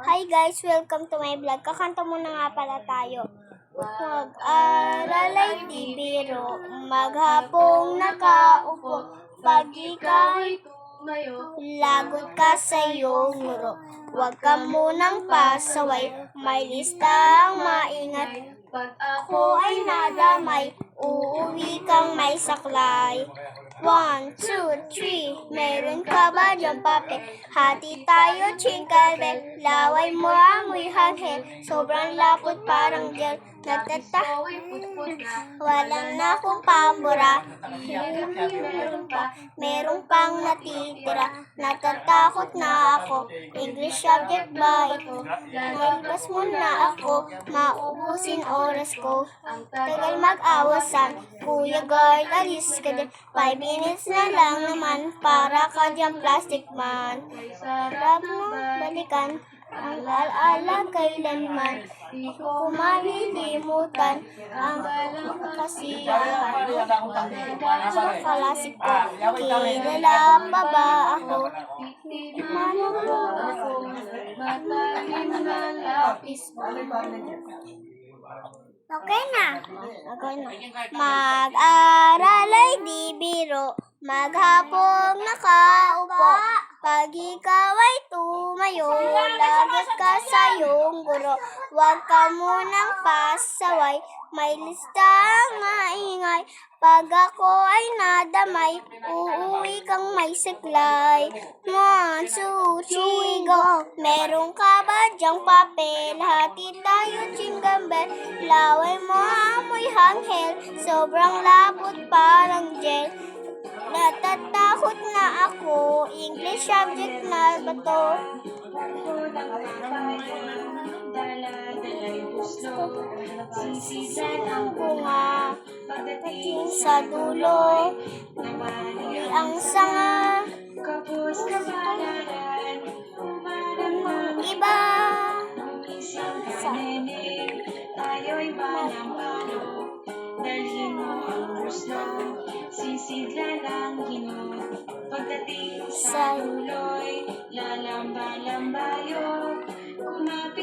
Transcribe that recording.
Hi guys, welcome to my vlog. Kakanta muna nga pala tayo. Mag-aral ay di biro, maghapong nakaupo, pag ikaw'y tumayo, lagot ka sa iyong guro. Huwag ka munang pasaway, may listang maingat. Pag ako ay nadamay, uuwi kang may saklay. 1, 2, 3, meron ka ba dyan papel? Hati tayo, chinkal bell, laway mo amoy hanghe, sobrang lapot parang gel, walang na akong pambura, meron pang natitira, natatakot na ako, English subject ba ito? Nalibas mo na ako, maubusin oras ko, tagal mag-awasan, Kuya Guard, alis ka din, 5 minutes na lang naman, para ka dyan plastic man. Sarap mo balikan, ang alaala kailanman, di ko malilimutan, ang kasiyahan, ang kalasik ko, kilala pa ba ako, manong po ako, matalim na lapis mo. Okay na. Mag-aral ay di biro, maghapong nakaupo, pag ikaw ay tumayo, lagot ka sa iyong guro. Huwag ka munang pasaway, may listang maingay. Pag ako ay nadamay, uuwi kang may saklay. 1, 2, 3, go! Meron ka ba dyang papel? Hati tayo, chinggambel, laway mo amoy hanghel, sobrang lapot parang gel. Natatakot na ako, English subject na ba to? Sisisan ang bunga, pagdating sa dulo, huli ang sanga, kapos na balaran, iba sa tayo'y balang-balo, dalhin mo ang gusto, sisigla ng hino, pagdating sa dulo'y lalamba-lambayo, kumapit